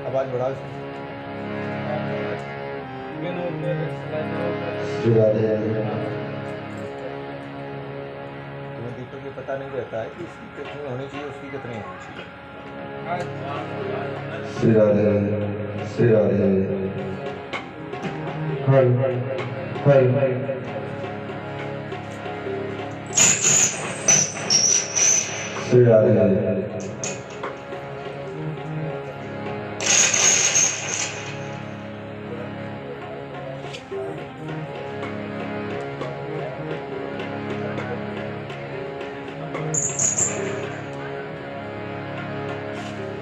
आवाज बढ़ाओ। तुम्हें दीपक ये पता नहीं रहता है कि इसकी कितनी होनी चाहिए, उसकी कितनी होनी चाहिए। श्री राधे श्री राधे हर हर श्री राधे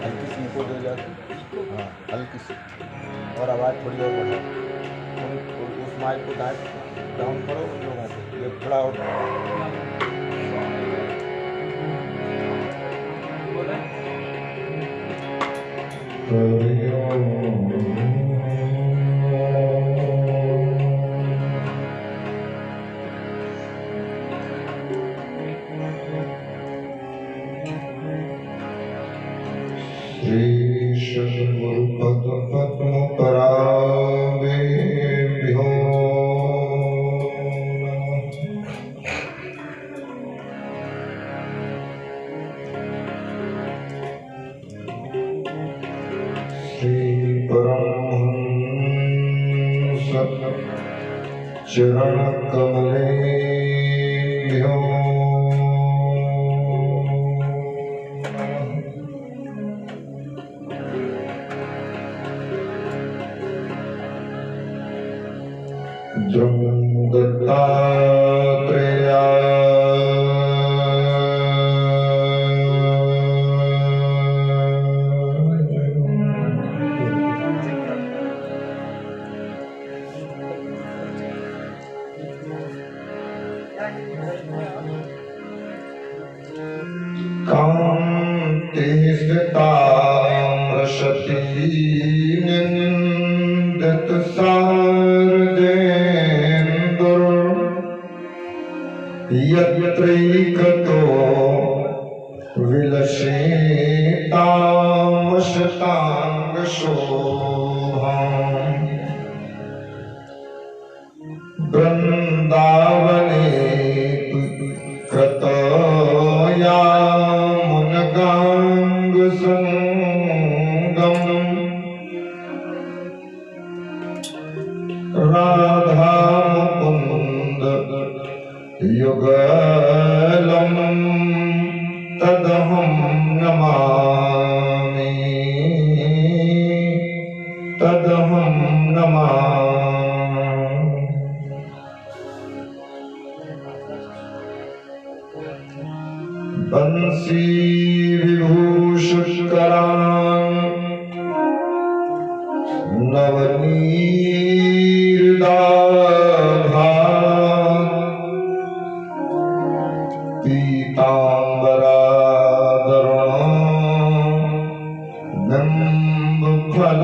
हल्की सी इको दे जाती, हाँ हल्की सी, और आवाज़ थोड़ी और बढ़ाओ। उस माइक को डाउन करो उन लोगों को, ये थोड़ा और परावेभ्यो श्री परमहंस चरण कमलेभ्यो कांति स्तामृशति निंदित सारदेन्दुर यत्रैकतो विलसेतामशतांग शोभाम् वृंदावने कृतयामुनगांग संगम राधा मुकुंद युगलम तदहं नमामि तदहं नमामि। बंसी विभूषितकरान् नवनीरदाभात् पीताम्बराधरान् बिम्बफलाधरोष्ठात्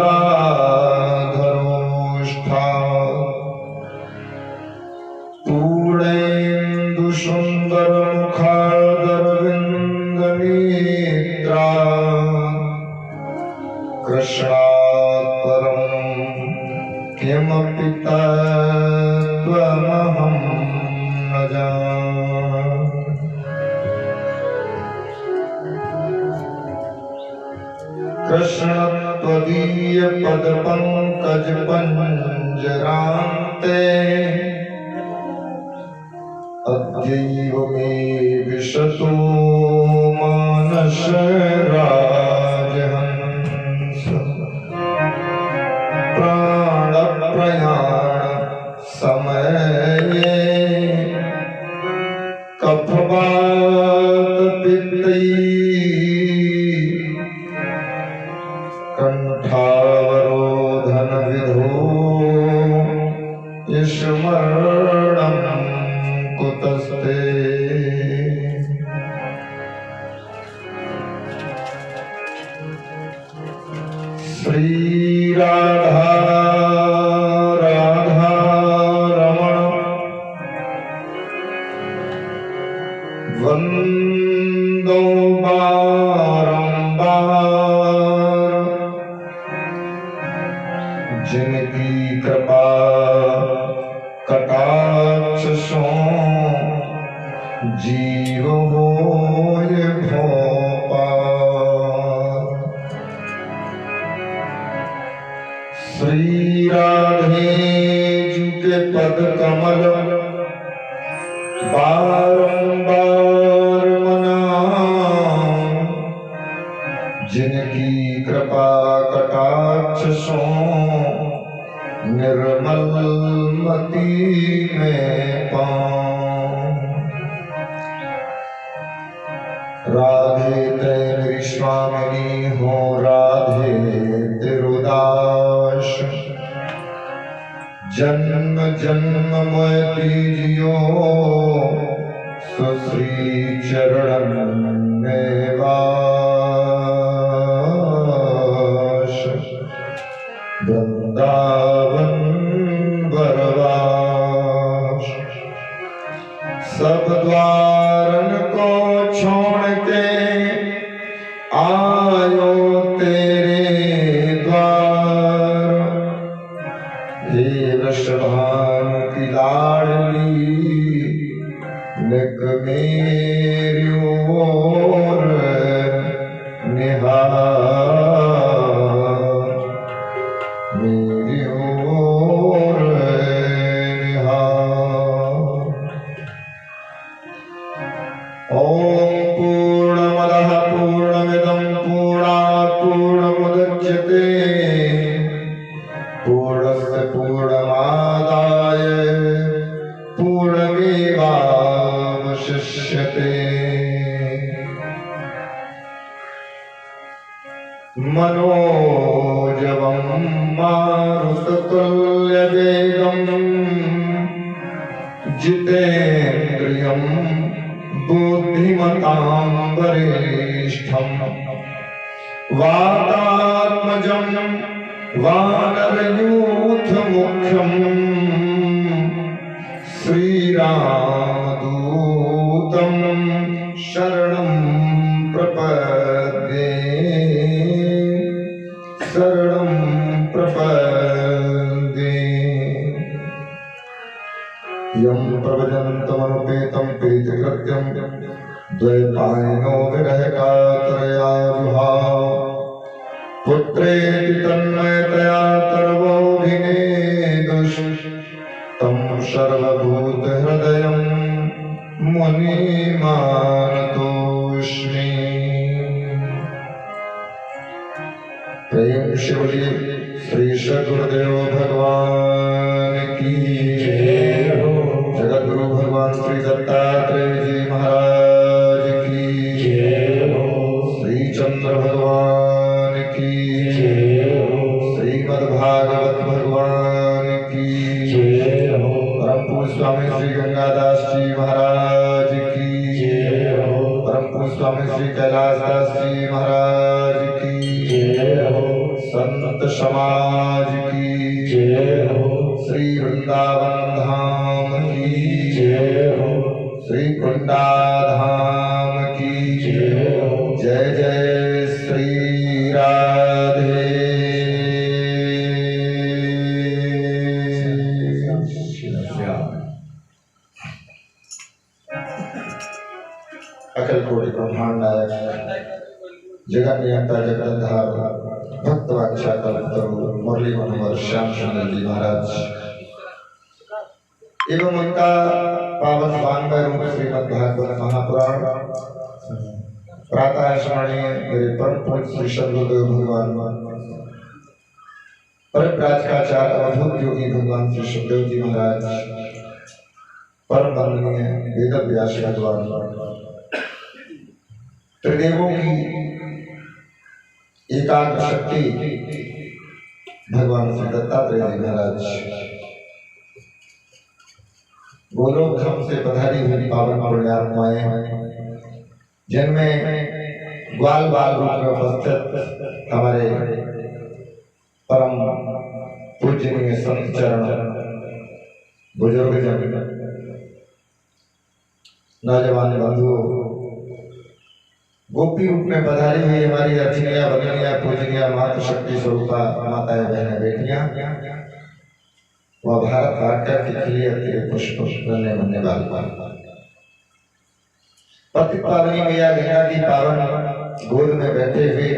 पूर्णेन्दुसुन्दरमुखादरविन्दनेत्रा कृष्णात् परं किमपि तत्त्वमहं न जाने। कृष्ण त्वदीय पदपङ्कजपञ्जरान्ते अद्यैव मे विशतो मानसराजहंस प्राणप्रयाण समये कफवात पित्तैः कंठावरोधन विधो स्मरणं कुतस्ते। राधा रमण वंदो बारंबार जिनकी कृपा कटाक्ष सो जीव होय भोपाल। श्री राधे जी के पद कमल बारंबार मनाऊं, जिनकी कृपा कटाक्ष सो निर्मल मति में पाऊं। राधे ते मेरी स्वामिनी हो, राधे तेरुदास जन्म जन्म मैं दीजियो सुश्री चरण में वास। वृंदावन बरवास सब द्वारन को छोड़ के आयो तेरे द्वार। हे वृषभान की लाडली निक मेरी ओर निहार, मेरी ओर निहार। ओम पूर्णमदः पूर्णमिदं पूर्णात् पूर्णमुदच्यते पूर्णस्य पूर्णमादाय पूर्णमेवावशिष्यते। मनोजवं मारुततुल्यवेगं जितेन्द्रियं बुद्धिमतां वरिष्ठं वातात्मजं वानरयूथमुख्यं श्रीरामदूतं शरणं प्रपद्ये, शरणं प्रपद्ये। यं प्रभजन्तमनुपेतं प्रीतिकृत्यं द्वैपायनो विरहकातरया विभाव पुत्रेति तन्मयतया सर्वोऽभिनेदुष तं सर्वभूतहृदयं मुनिमानतोऽस्मि। प्रेम से बोलिए श्री सद्गुरुदेव भगवान की जय हो। जगत गुरु भगवान श्री दत्तात्रेय जी महाराज की जय हो। श्री चंद्र भगवान की जय हो। श्रीमद्भागवत भगवान की जय हो। परम पूज्य स्वामी श्री गंगादास जी महाराज की जय हो। परम पूज्य स्वामी श्री कैलाशदास जी महाराज की जय हो। संत समाज की जय हो। श्री वृंदावन धाम की जय हो। श्री कुंडा धाम की जय हो। जय जय श्री राधे श्याम। अखिल कोटि ब्रह्मांड नायक जगत नियंता जगतधार भक्त वांछा कल्पतरु मुरली मनोहर श्याम सुंदर जी महाराज एवं उनका पावन वाङ्मय रूप श्रीमद् भागवत महापुराण प्रातः स्मरणीय मेरे परम पूज्य श्री सद्गुरुदेव भगवान परम प्राचकाचार्य अवधूत योगी भगवान श्री सुखदेव जी महाराज, परम वंदनीय वेद व्यास भगवान, त्रिदेवों की एकाग्र शक्ति भगवान श्री दत्तात्रेय जी महाराज, गोलोक धाम से पधारी हुई पावन पुण्यात्माएं जिनमें ग्वाल बाल रूप में उपस्थित हमारे परम पूजनीय संत चरण, बुजुर्ग जन, नौजवान बंधुओं, गोपी रूप में पधारी हुई हमारी अर्चनिया बंदनिया पूजनीय मातृ शक्ति स्वरूपा माताएं बहनें बेटियां, वह भारत भाग्य की खिली अति पुष्प बनने बनने वाली पति पावनी मैया गंगा की पावन गोद में बैठे हुए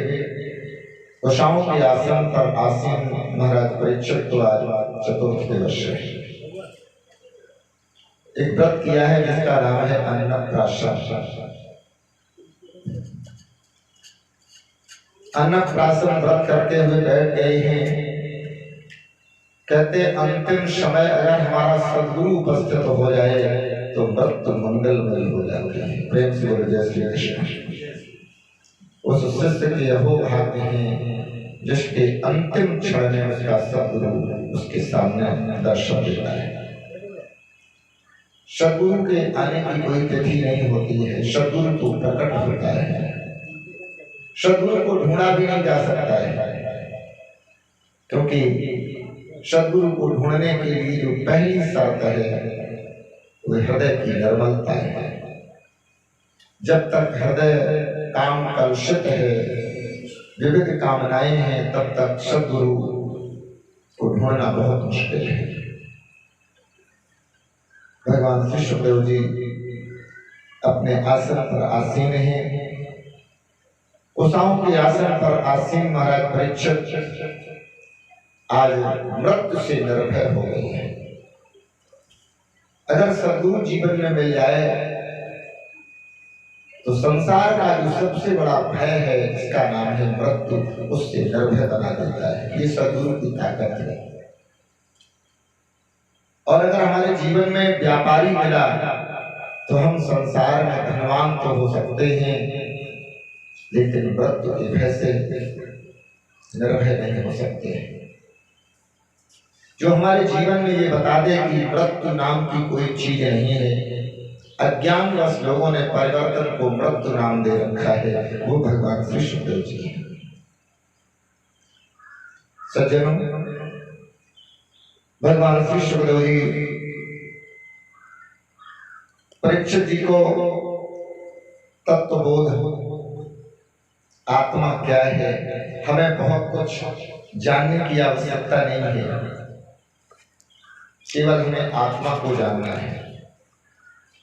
उषाओं के आसन पर आसीन महाराज परीक्षित को आज चतुर्थ दिवस है। एक व्रत किया है जिसका नाम है अन्नप्राशन। अन्नप्राशन व्रत करते हुए बैठ गए हैं। कहते अंतिम समय अगर हमारा सदगुरु उपस्थित हो जाए तो व्रत मंगलमय हो जाते हैं। प्रेम से बोले जय श्री कृष्ण। उस शिष्य के यहो भाग्य हैं जिसके अंतिम क्षण में उसका सदगुरु उसके सामने दर्शन देता है। सदगुरु के आने की कोई तिथि नहीं होती है, सदगुरु को प्रकट होता है। सदगुरु को ढूंढा भी नहीं जा सकता है, क्योंकि सदगुरु को ढूंढने के लिए जो पहली शर्त है वो हृदय की निर्मलता है। जब तक हृदय काम कलुषित है, विविध कामनाएं हैं, तब तक सदगुरु को ढूंढना बहुत मुश्किल है। भगवान श्री सुखदेव जी अपने आसन पर आसीन हैं। उषाओं के आसन पर आसीन महाराज परीक्षित आज मृत्यु से निर्भय हो गए हैं। अगर सदगुरु जीवन में मिल जाए तो संसार का जो सबसे बड़ा भय है जिसका नाम है मृत्यु, उससे निर्भय बना देता है। ये सदगुरु की ताकत है। और अगर हमारे जीवन में व्यापारी मिला तो हम संसार में धनवान तो हो सकते हैं, लेकिन मृत्यु के भय से निर्भय नहीं हो सकते। जो हमारे जीवन में ये बता दे कि मृत्यु नाम की कोई चीज नहीं है, अज्ञानवश लोगों ने परिवर्तन को मृत्यु नाम दे रखा है, वो भगवान श्री सुखदेव जी है। सज्जनों, भगवान श्री सुखदेव जी परीक्षित जी को तत्वबोध, आत्मा क्या है, हमें बहुत कुछ जानने की आवश्यकता नहीं है, केवल हमें आत्मा को जानना है।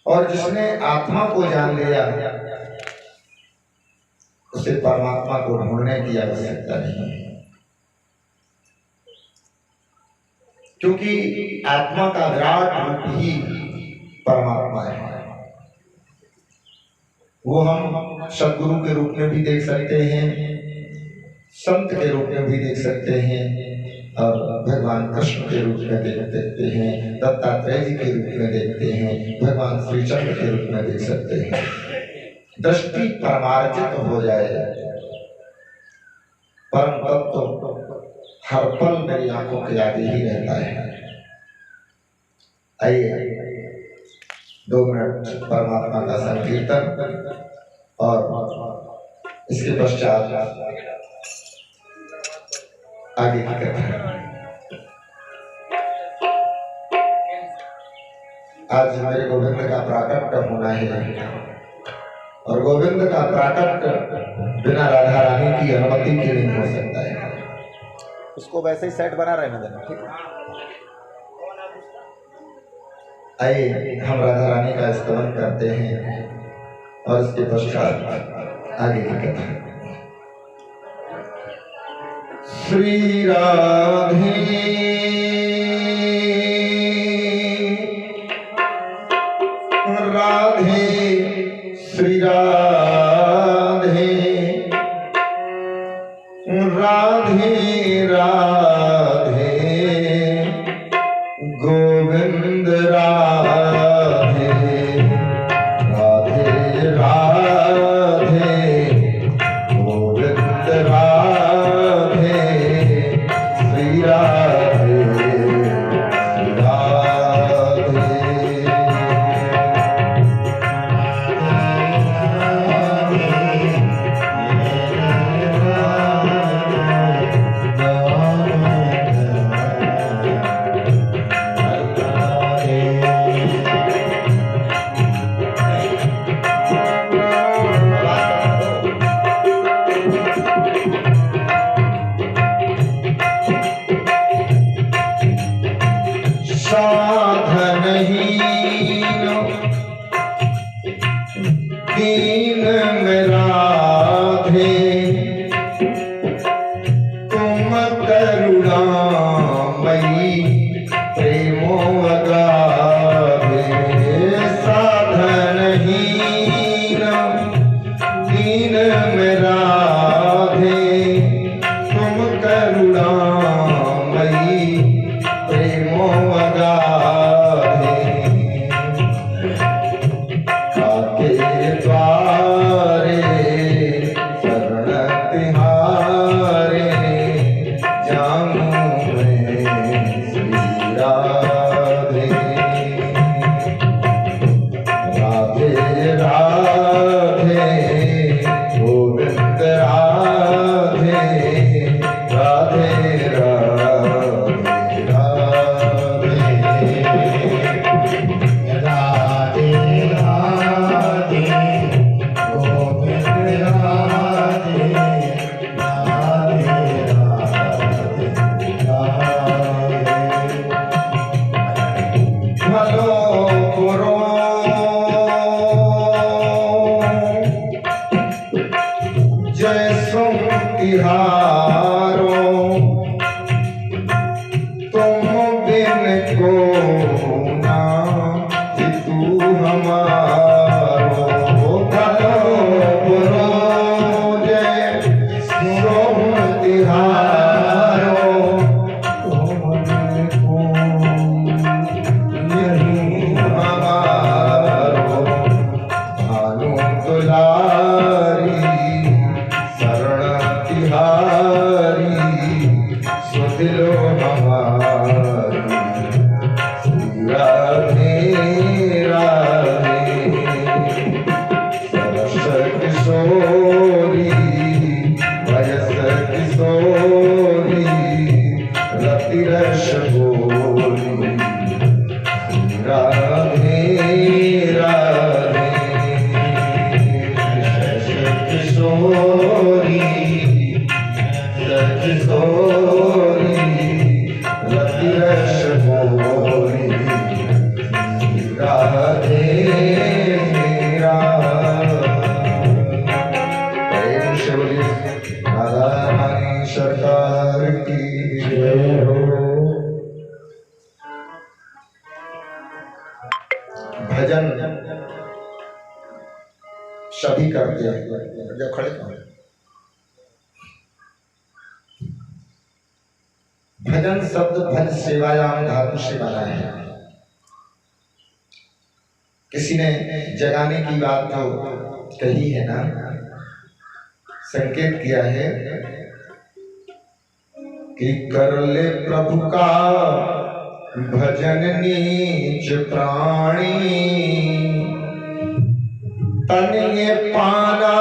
और जिसने आत्मा को जान लिया उसे परमात्मा को ढूंढने की आवश्यकता नहीं है, क्योंकि आत्मा का विराट रूप ही परमात्मा है। वो हम सदगुरु के रूप में भी देख सकते हैं, संत के रूप में भी देख सकते हैं, और भगवान कृष्ण के रूप में देखते हैं, दत्तात्रेय जी के रूप में देखते हैं, भगवान श्री चंद्र के रूप में देख सकते हैं। दृष्टि परमार्जित हो जाए, परम तत्व हर पल मेरी आंखों के आगे ही रहता है। आइए 2 मिनट परमात्मा का संकीर्तन और इसके पश्चात आगे की कथा। आज मेरे गोविंद का प्राकट्य होना है, और गोविंद का प्राकट्य बिना राधा रानी की अनुमति के नहीं हो सकता है। उसको वैसे ही सेट बना रहने देना, ठीक है। आइए हम राधा रानी का स्तवन करते हैं और इसके पश्चात आगे की कथा। श्री राधे राधे श्री राधे राधे राधे गोविंद राधे राधे राधे गोविंद राधे श्री राधे साधनहीन दीन में राधे तुम करुणामयी प्रेमो अगाधे साधनहीन दीन में राधे तुम करुणामयी प्रेमो अगाधे काके द्वारे शरण तिहारे जाऊं मैं श्री राधे राधे राधे गोविंद राधे राधे राधे राधे राधे राधे गोविंद राधे राधे राधे भलो पुरो जय सुम तिहारो तुम बिन को ना तू हमारो भलो पुरो जय सुम तिहारो तुम बिन को नहीं हमारो भानु दुलारी शरण तिहारी सुधिलो हमारी श्री राधे राधे सरस किशोरी वयस किशोरी रति रस बोली राधे राधे किशोरी किशोरी रति रस बोली राधे प्रेम से बोलिए राधा रानी सरकार की जय हो। भजन सभी करते हैं जब खड़े हो। भजन शब्द भज सेवायाम धातु से बना है। किसी ने जगाने की बात तो कही है ना, संकेत किया है कि कर ले प्रभु का भजन नीच प्राणी तन ये पाना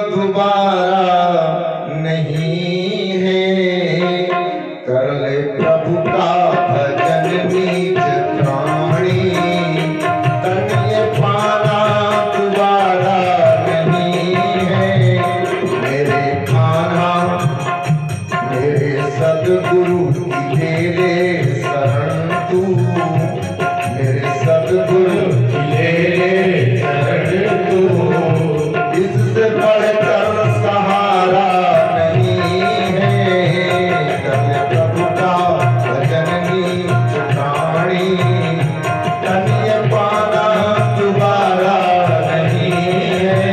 दोबारा नहीं है। कर ले प्रभु का भजन नीच प्राणी तन ये पाना दोबारा नहीं है। मेरे खाना मेरे सदगुरु की ले शरण तू, मेरे सदगुरु की ले शरण तू, इससे बढ़कर सहारा नहीं है। कर प्रभु का भजन नीच प्राणी तन ये पाना दोबारा नहीं है।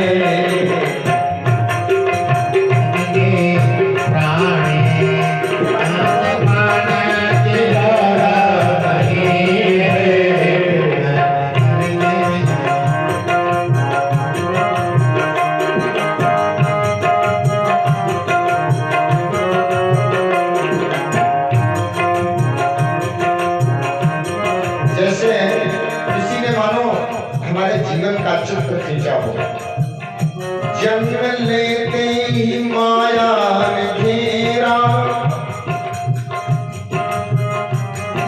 जैसे किसी ने मानो हमारे जीवन का चित्र खींचा हो, जन्म लेते ही माया ने घेरा,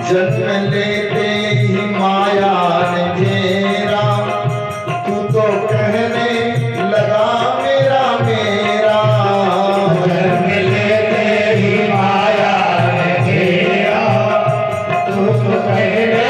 जन्म लेते ही माया ने घेरा, तू तो कहने लगा मेरा मेरा। जन्म लेते ही माया ने घेरा, तू तो कहने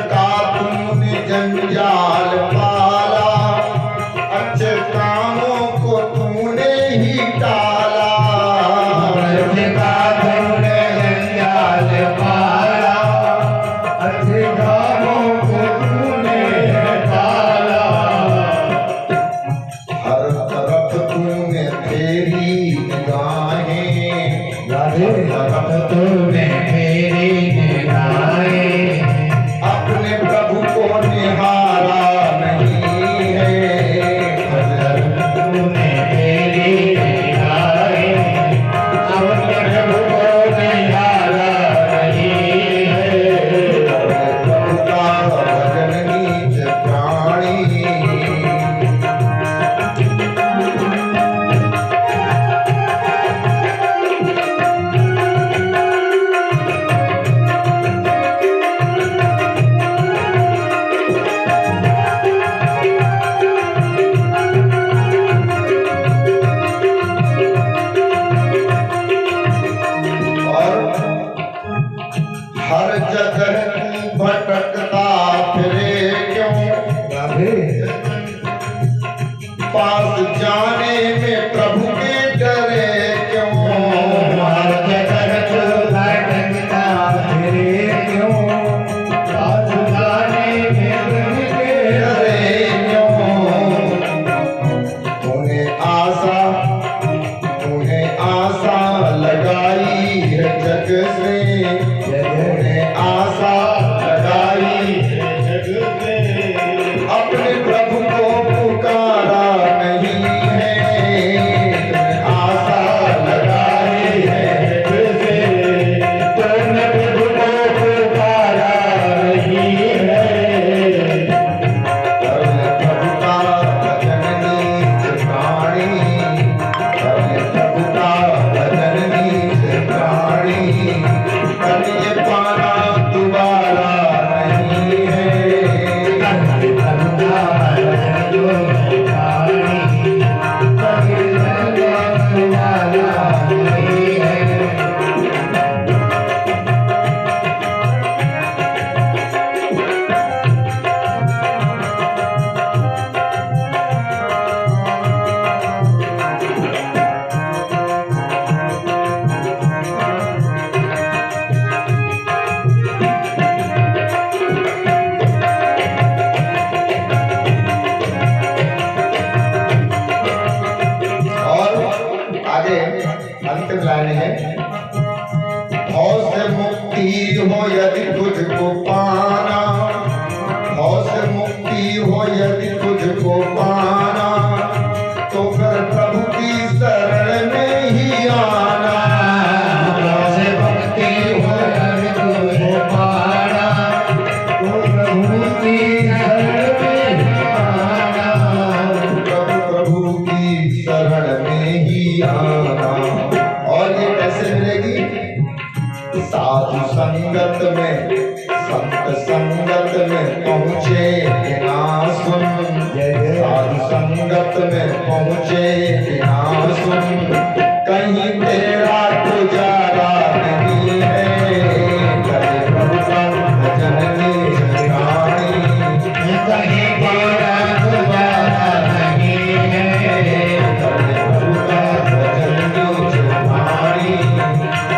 का तूने जंजाल पाला, अच्छे कामों को तूने ही टाला। व्यर्थ का तूने जंजाल पाला, अच्छे कामों को तूने टाला। हर तरफ तूने तेरी निगाहें, हर तरफ तूने तेरी निगाहें, अपने प्रभु को निहारा नहीं है। हर तरफ तूने तेरी निगाहें, अपने प्रभु को निहारा नहीं है। प्रभु का भजन नीच प्राणी, और हर जगह तू भटकता फिरे क्यों, पास जाने में प्रभु के डरे क्यों। हर जगह तू भटकता फिरे क्यों, पास जाने में प्रभु के डरे क्यों। तूने आशा लगाई है जग से, तूने आशा लगाई है जग से, अपने प्रभु को पुकारा नहीं है। तूने आशा लगाई है जग से, तूने प्रभु को पुकारा नहीं है। कर ले प्रभु का भजन नीच प्राणी, कर ले प्रभु का भजन नीच प्राणी, कर ये पाना दोबारा नहीं है। प्रभु का भजन जो निकाली, कभी भजन वाला नहीं है। और आगे अंतिम लाइन है, भव से मुक्ति हो यदि तुझको पाना, भव से मुक्ति हो यदि तुझको पाना, तो फिर प्रभु की शरण में ही आना। से भक्ति हो यदि तुझको पाना, तो प्रभु की शरण में आना। प्रभु की शरण में ही आना। और ये कैसे मिलेगी? साधु संगत में, संत संगत में पहुँचे बिना सुन, साधु संगत में पहुँचे बिना सुन, कहीं तेरा गुजारा नहीं है। करे प्रभु का भजन नीच प्राणी, कहीं तेरा गुजारा नहीं है। करे प्रभु का भजन नीच प्राणी,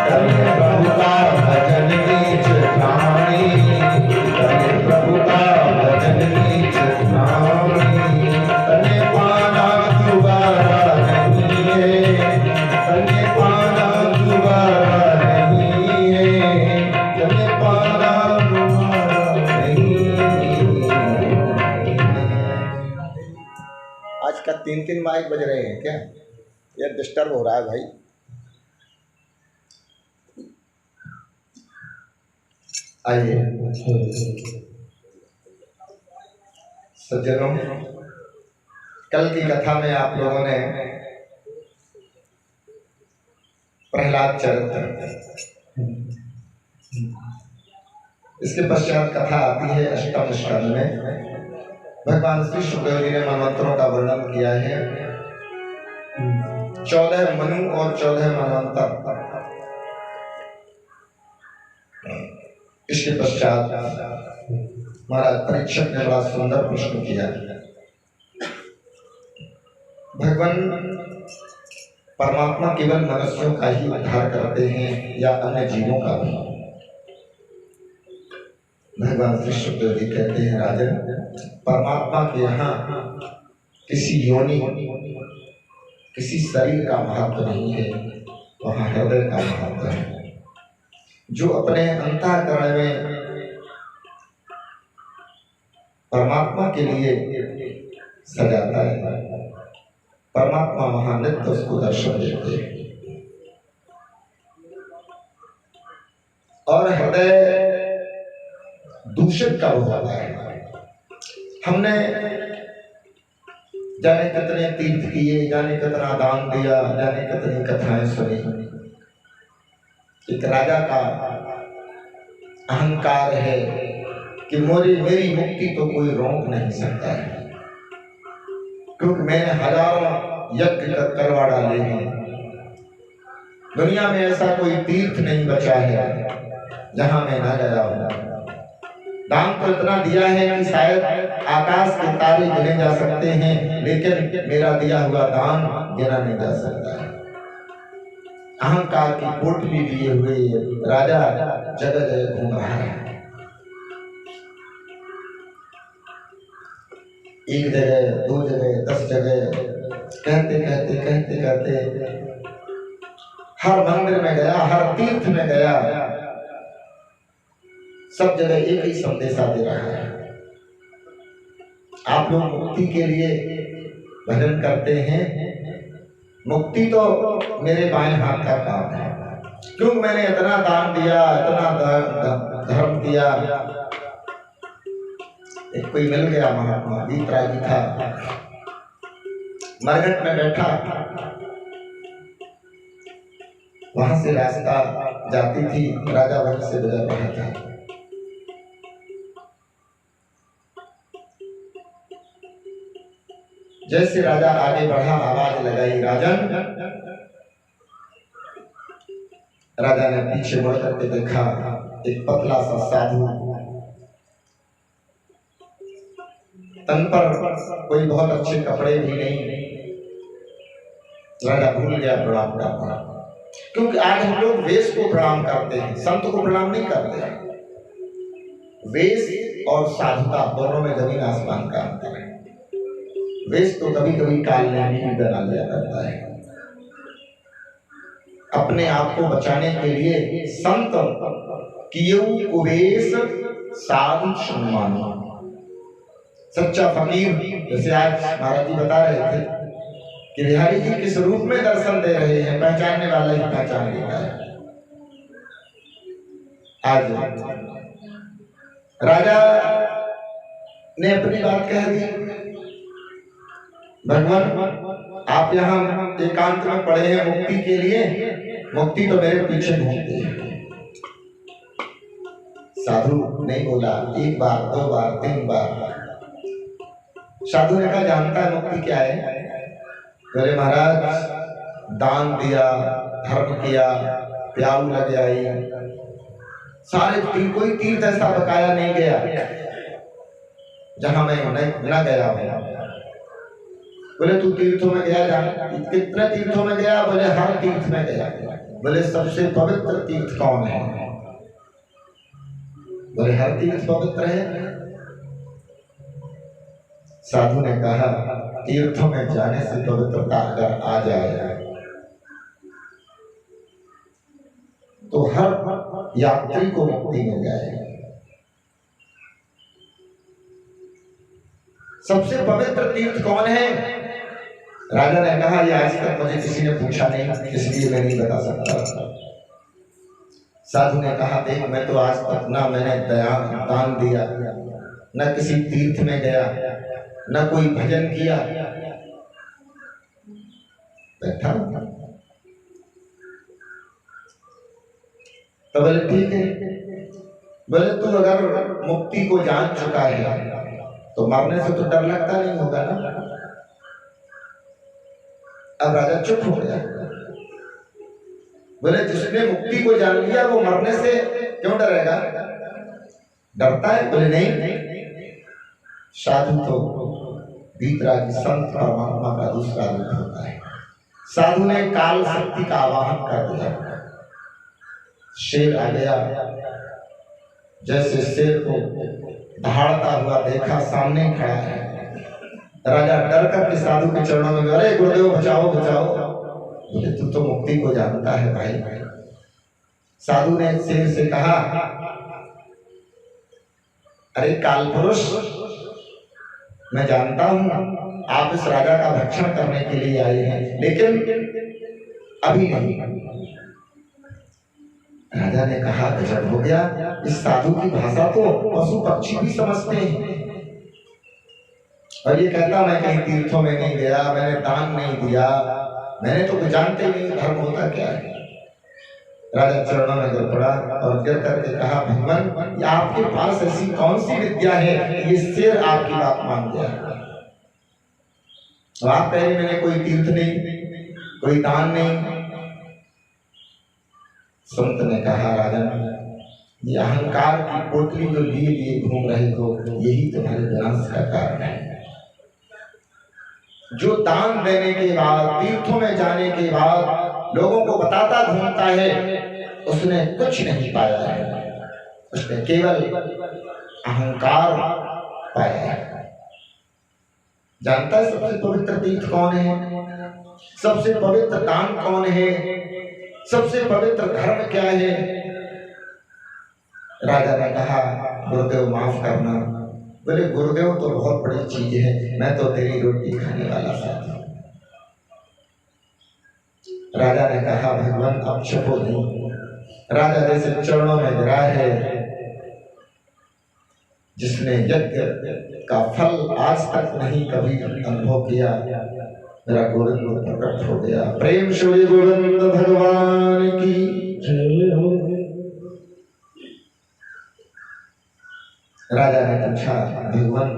करे प्रभु का भजन नीच प्राणी, करे प्रभु का भजन नीच प्राणी। तने पाना दोबारा नहीं है, तने पाना दोबारा नहीं है, तने पाना दोबारा नहीं है। आज का 3-3 माइक बज रहे हैं क्या? ये डिस्टर्ब हो रहा है भाई। आइए सज्जनों, कल की कथा में आप लोगों ने प्रहलाद चरित्र, इसके पश्चात कथा आती है अष्टम स्कंद में। भगवान श्री सुखदेव जी ने मनवंतरों का वर्णन किया है, 14 मनु और 14 मनवंतर। इसके पश्चात महाराज परीक्षक ने बड़ा सुंदर प्रश्न किया। भगवान परमात्मा केवल मनुष्यों का ही उद्धार करते हैं या अन्य जीवों का भी? भगवान श्री सुखदेव जी कहते हैं, राजन, परमात्मा के यहाँ किसी योनि, किसी शरीर का महत्व नहीं है, वहाँ हृदय का महत्व है। जो अपने अंतःकरण में परमात्मा के लिए सजाता है, परमात्मा वहाँ नित्य उसको दर्शन देते हैं। और हृदय दूषित कब होता है? हमने जाने कितने तीर्थ किए, जाने कितना दान दिया, जाने कितनी कथाएं सुनी। एक राजा का अहंकार है कि मेरी मुक्ति तो कोई रोक नहीं सकता है, क्योंकि मैंने हजारों यज्ञ करवा डाले हैं। दुनिया में ऐसा कोई तीर्थ नहीं बचा है जहां मैं ना गया हूं। दान तो इतना दिया है कि शायद आकाश के तारे गिने जा सकते हैं, लेकिन मेरा दिया हुआ दान गिना नहीं जा सकता है। अहंकार की पोटली लिए हुए राजा जगह जगह घूम रहा है। एक जगह, दो जगह, 10 जगह, कहते कहते कहते कहते हर मंदिर में गया, हर तीर्थ में गया, सब जगह एक ही संदेशा दे रहा है। आप लोग मुक्ति के लिए भजन करते हैं, मुक्ति तो मेरे बाएं हाथ का काम है, क्योंकि मैंने इतना दान दिया, इतना धर्म दिया। एक कोई मिल गया महात्मा, वीतरागी था, मरघट में बैठा, वहां से रास्ता जाती थी, राजा वहीं से गुजर रहा था। जैसे राजा आगे बढ़ा, आवाज लगाई, राजन। राजा ने पीछे मुड़ करके देखा, एक पतला सा साधु, तन पर कोई बहुत अच्छे कपड़े भी नहीं। राजा भूल गया प्रणाम करना, क्योंकि आज हम लोग वेश को प्रणाम करते हैं, संत को प्रणाम नहीं करते। वेश और साधुता दोनों में जमीन आसमान का अंतर है। वेश तो कभी कभी काल ने भी बना लिया करता है। अपने आप को बचाने के लिए संत किए कुवेश साधु सम्मान। सच्चा फकीर, जैसे आज महाराज जी बता रहे थे कि बिहारी जी किस रूप में दर्शन दे रहे हैं, पहचानने वाला ही पहचान लेता है। आज राजा ने अपनी बात कह दी, भगवान आप यहाँ एकांत में पड़े हैं मुक्ति के लिए, मुक्ति तो मेरे पीछे घूमती है। साधु नहीं बोला, एक बार, दो बार, 3 बार। साधु ने कहा, जानता है मुक्ति क्या है? बोले महाराज, दान दिया, धर्म किया, प्याऊ लग आई, सारे कोई तीर्थ ऐसा बकाया नहीं गया जहां मैं न गया हूं। बोले तू तीर्थों में गया, कितने तीर्थों में गया? बोले हर तीर्थ में गया। बोले सबसे पवित्र तीर्थ कौन है? बोले हर तीर्थ पवित्र है। साधु ने कहा, तीर्थों में जाने से पवित्रता अगर आ जाए तो हर यात्री को मुक्ति मिल जाए। सबसे पवित्र तीर्थ कौन है? राजा ने कहा, ये आज तक मुझे किसी ने पूछा नहीं, इसलिए मैं नहीं बता सकता। साधु ने कहा, देख मैं तो आज तक ना मैंने दान दिया, न किसी तीर्थ में गया, न कोई भजन किया, बैठा। तो बोले ठीक है। बोले तू अगर मुक्ति को जान चुका है तो मरने से तो डर लगता नहीं होगा ना? अब राजा चुप हो गया। बोले जिसने मुक्ति को जान लिया वो मरने से क्यों डरेगा? डरता है? बोले नहीं, साधु तो वीतरागी संत परमात्मा का दूसरा रूप होता है। साधु ने काल शक्ति का आवाहन कर दिया, शेर आ गया। जैसे शेर को दहाड़ता हुआ देखा, सामने खड़ा है, राजा डर करके साधु के चरणों में, अरे गुरुदेव बचाओ बचाओ। बोले तू तो मुक्ति को जानता है भाई। साधु ने शेर से कहा, अरे काल पुरुष, मैं जानता हूं आप इस राजा का भक्षण करने के लिए आए हैं, लेकिन अभी नहीं। राजा ने कहा, गजब हो गया, इस साधु की भाषा तो पशु पक्षी भी समझते हैं। और ये कहता मैं कहीं तीर्थों में नहीं गया, मैंने दान नहीं दिया, मैंने तो कुछ जानते नहीं धर्म होता क्या है। राजा चरणों में गिर पड़ा और गिर करके कहा, भगवान ये आपके पास ऐसी कौन सी विद्या है कि ये शेर आपकी बात मान गया। तो आप कहे मैंने कोई तीर्थ नहीं, कोई दान नहीं। संत ने कहा, राजन ये अहंकार की पोटली जो लिए लिए घूम रहे हो, यही तुम्हारे विनाश का कारण है। जो दान देने के बाद, तीर्थों में जाने के बाद लोगों को बताता घूमता है, उसने कुछ नहीं पाया है, उसने केवल अहंकार पाया है। जानता है सबसे पवित्र तीर्थ कौन है? सबसे पवित्र दान कौन है? सबसे पवित्र धर्म क्या है? राजा ने कहा, गुरुदेव माफ करना। बोले गुरुदेव तो बहुत बड़ी चीज है, मैं तो तेरी रोटी खाने वाला साथी। राजा ने कहा, भगवान अब छुपो नहीं। राजा जैसे चरणों में गिरा है, जिसने यज्ञ का फल आज तक नहीं कभी अनुभव किया, मेरा गोविंद प्रकट हो गया। प्रेम श्री गोविंद भगवान की जय हो। राजा ने पूछा, भगवान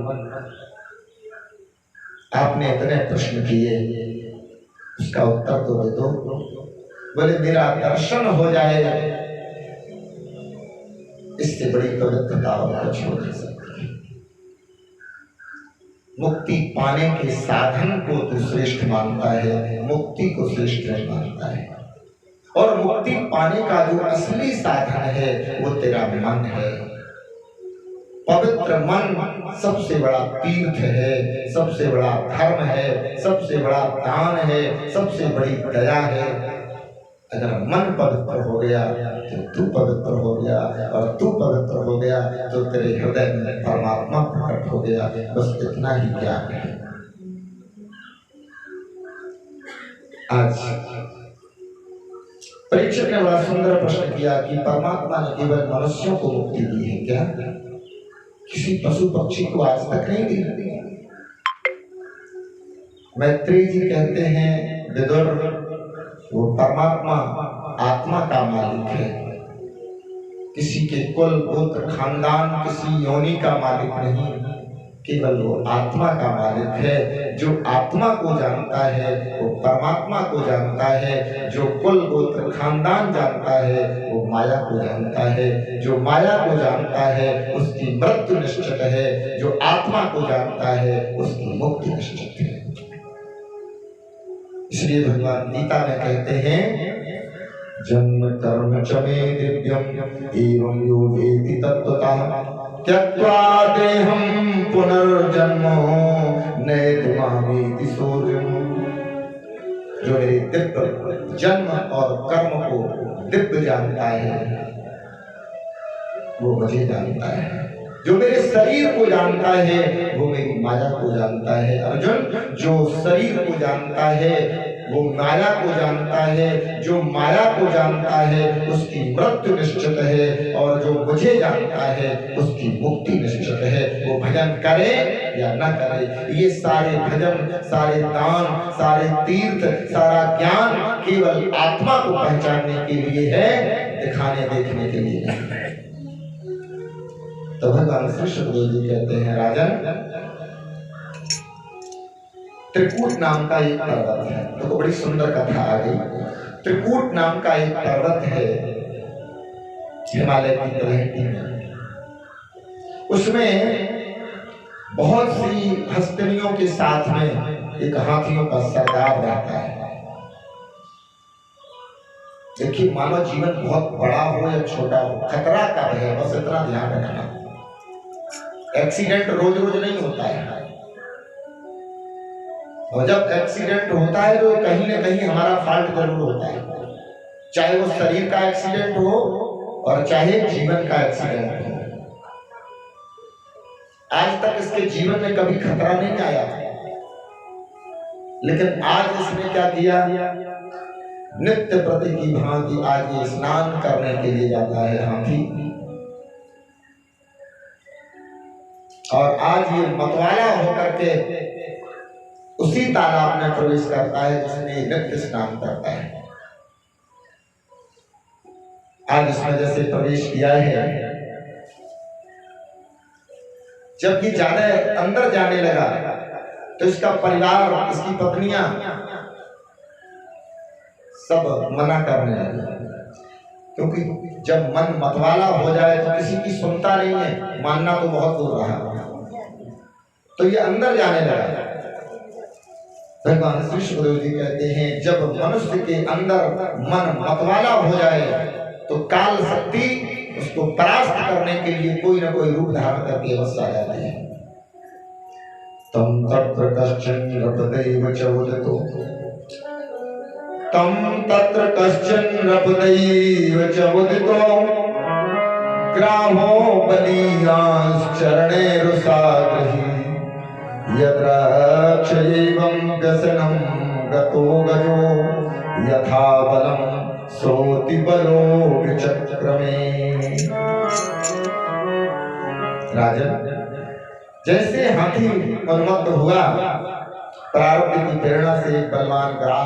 आपने इतने प्रश्न किए, उसका उत्तर तो दे दो। बोले मेरा दर्शन हो जाए, इससे बड़ी पवित्रता और कुछ हो नहीं सकती। मुक्ति पाने के साधन को तू श्रेष्ठ मानता है, मुक्ति को श्रेष्ठ नहीं मानता है। और मुक्ति पाने का जो असली साधन है वो तेरा मन है। पवित्र मन सबसे बड़ा तीर्थ है, सबसे बड़ा धर्म है, सबसे बड़ा दान है, सबसे बड़ी दया है। अगर मन पवित्र हो गया तो तू पवित्र हो गया, और तू पवित्र हो गया तो तेरे हृदय में परमात्मा प्रकट हो गया। बस इतना ही ज्ञान है। आज परीक्षक ने बड़ा सुंदर प्रश्न किया कि परमात्मा ने केवल मनुष्यों को मुक्ति दी है क्या? किसी पशु पक्षी को आज तक नहीं दी? मैत्रेय जी कहते हैं, विदुर वो परमात्मा आत्मा का मालिक है, किसी के कुल गोत्र खानदान किसी योनि का मालिक नहीं, केवल वो आत्मा का मालिक है। जो आत्मा को जानता है वो परमात्मा को जानता है। जो कुल गोत्र खानदान जानता है वो माया को जानता है। जो माया को जानता है उसकी मृत्यु निश्चित है। जो आत्मा को जानता है उसकी मुक्ति निश्चित है। इसलिए भगवान गीता में कहते हैं, जन्म कर्म च मे दिव्यम एवं यो वेति तत्त्वतः त्यक्त्वा देहं पुनर्जन्मो नैति सूर्यम्। जो मेरे दिव्य जन्म और कर्म को दिव्य जानता है वो मुझे जानता है। जो मेरे शरीर को जानता है वो मेरी माया को जानता है। अर्जुन, जो शरीर को जानता है वो माया को जानता है। जो माया को जानता है उसकी मृत्यु निश्चित है, और जो मुझे जानता है उसकी मुक्ति निश्चित है। वो भजन करे या न करे, ये सारे भजन, सारे दान, सारे तीर्थ, सारा ज्ञान केवल आत्मा को पहचानने के लिए है, दिखाने देखने के लिए नहीं। तो भगवान श्री सुखदेव जी कहते हैं, राजन त्रिकूट नाम का एक पर्वत है। तो बड़ी सुंदर कथा आ गई। त्रिकूट नाम का एक पर्वत है हिमालय की तलहटी में। उसमें बहुत सी हस्तियों के साथ में एक हाथियों का सरदार रहता है। देखिए, मानव जीवन बहुत बड़ा हो या छोटा हो, खतरा कब है बस इतना ध्यान रखना। एक्सीडेंट रोज रोज नहीं होता है, और जब एक्सीडेंट होता है तो कहीं ना कहीं हमारा फॉल्ट जरूर होता है, चाहे वो शरीर का एक्सीडेंट हो और चाहे जीवन का एक्सीडेंट हो। आज तक इसके जीवन में कभी खतरा नहीं आया, लेकिन आज इसने क्या किया, नित्य प्रति की भांति आज ये स्नान करने के लिए जाता है हाथी, और आज ये मतवाला होकर के उसी तालाब में प्रवेश करता है जिसमें नित्य स्नान करता है। आज इसमें जैसे प्रवेश किया है, जब ये ज्यादा अंदर जाने लगा तो इसका परिवार, इसकी पत्नियां सब मना करने लगे, क्योंकि जब मन मतवाला हो जाए तो किसी की सुनता नहीं है, मानना तो बहुत दूर रहा। तो ये अंदर जाने लगा। भगवान श्री सुखदेव जी कहते हैं, जब मनुष्य के अंदर मन मतवाला हो जाए तो काल शक्ति उसको परास्त करने के लिए कोई ना कोई रूप धारण करके अवश्य आ जाती है। तम तत्र कश्चन रपदैव च उदितो, तम तत्र कश्चन रपदैव च उदितो, ग्रामो बलीयांश्चरणे रुसाग्रही, यद्राक्षयैवं व्यसनं गतो गजो, यथा बलं सोति बलो विचक्रमे। राजन, जैसे हाथी उन्मत्त हुआ, प्रारब्ध की प्रेरणा से एक बलवान ग्राह